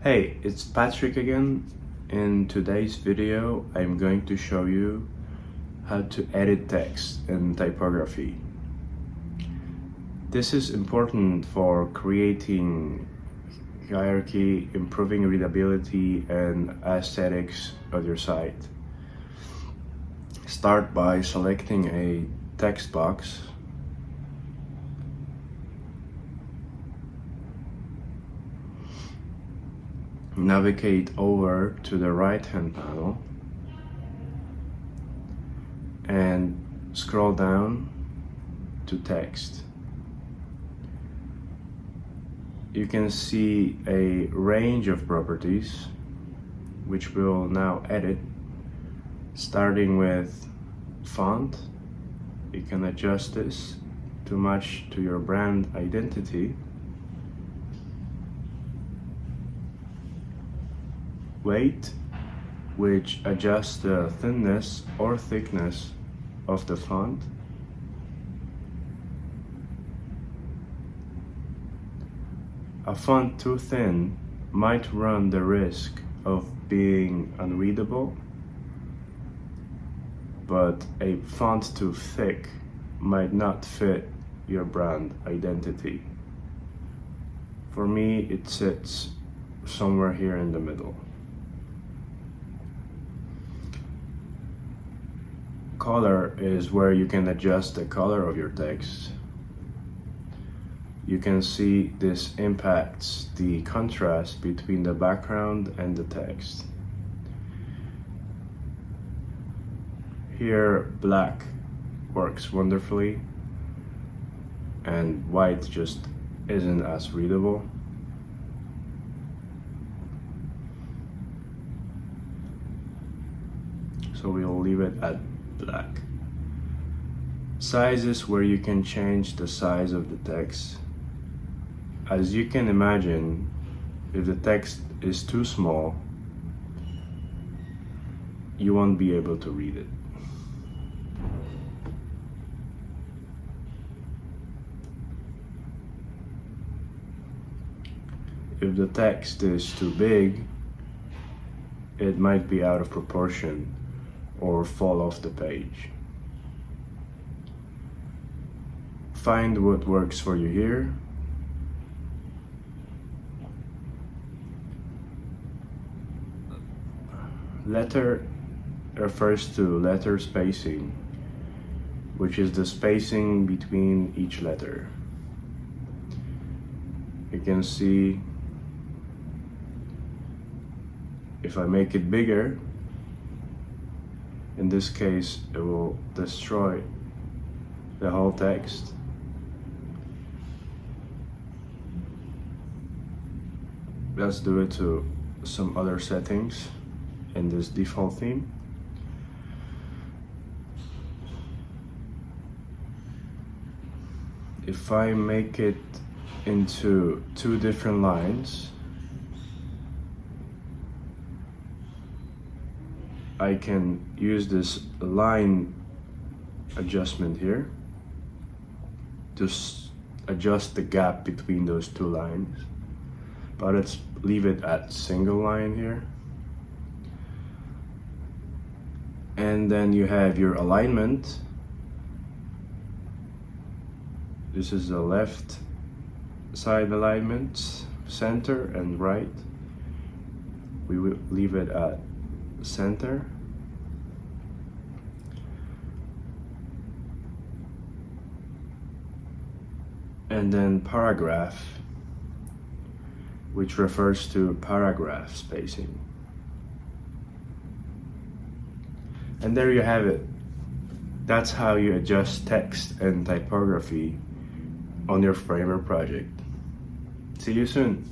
Hey, it's Patrick again. In today's video, I'm going to show you how to edit text in typography. This is important for creating hierarchy, improving readability and aesthetics of your site. Start by selecting a text box. Navigate over to the right hand panel and scroll down to text. You can see a range of properties which we'll now edit, starting with font. You can adjust this to match to your brand identity. Weight, which adjusts the thinness or thickness of the font. A font too thin might run the risk of being unreadable, but a font too thick might not fit your brand identity. For me, it sits somewhere here in the middle. Color is where you can adjust the color of your text. You can see this impacts the contrast between the background and the text. Here, black works wonderfully, and white just isn't as readable. So we'll leave it at black. Size is where you can change the size of the text. As you can imagine, if the text is too small, you won't be able to read it. If the text is too big, it might be out of proportion or fall off the page. Find what works for you here. Letter refers to letter spacing, which is the spacing between each letter. You can see if I make it bigger, in this case, it will destroy the whole text. Let's do it to some other settings in this default theme. If I make it into two different lines, I can use this line adjustment here to adjust the gap between those two lines. But let's leave it at single line here. And then you have your alignment. This is the left side alignment, center and right. We will leave it at center. And then paragraph, which refers to paragraph spacing. And there you have it. That's how you adjust text and typography on your Framer project. See you soon.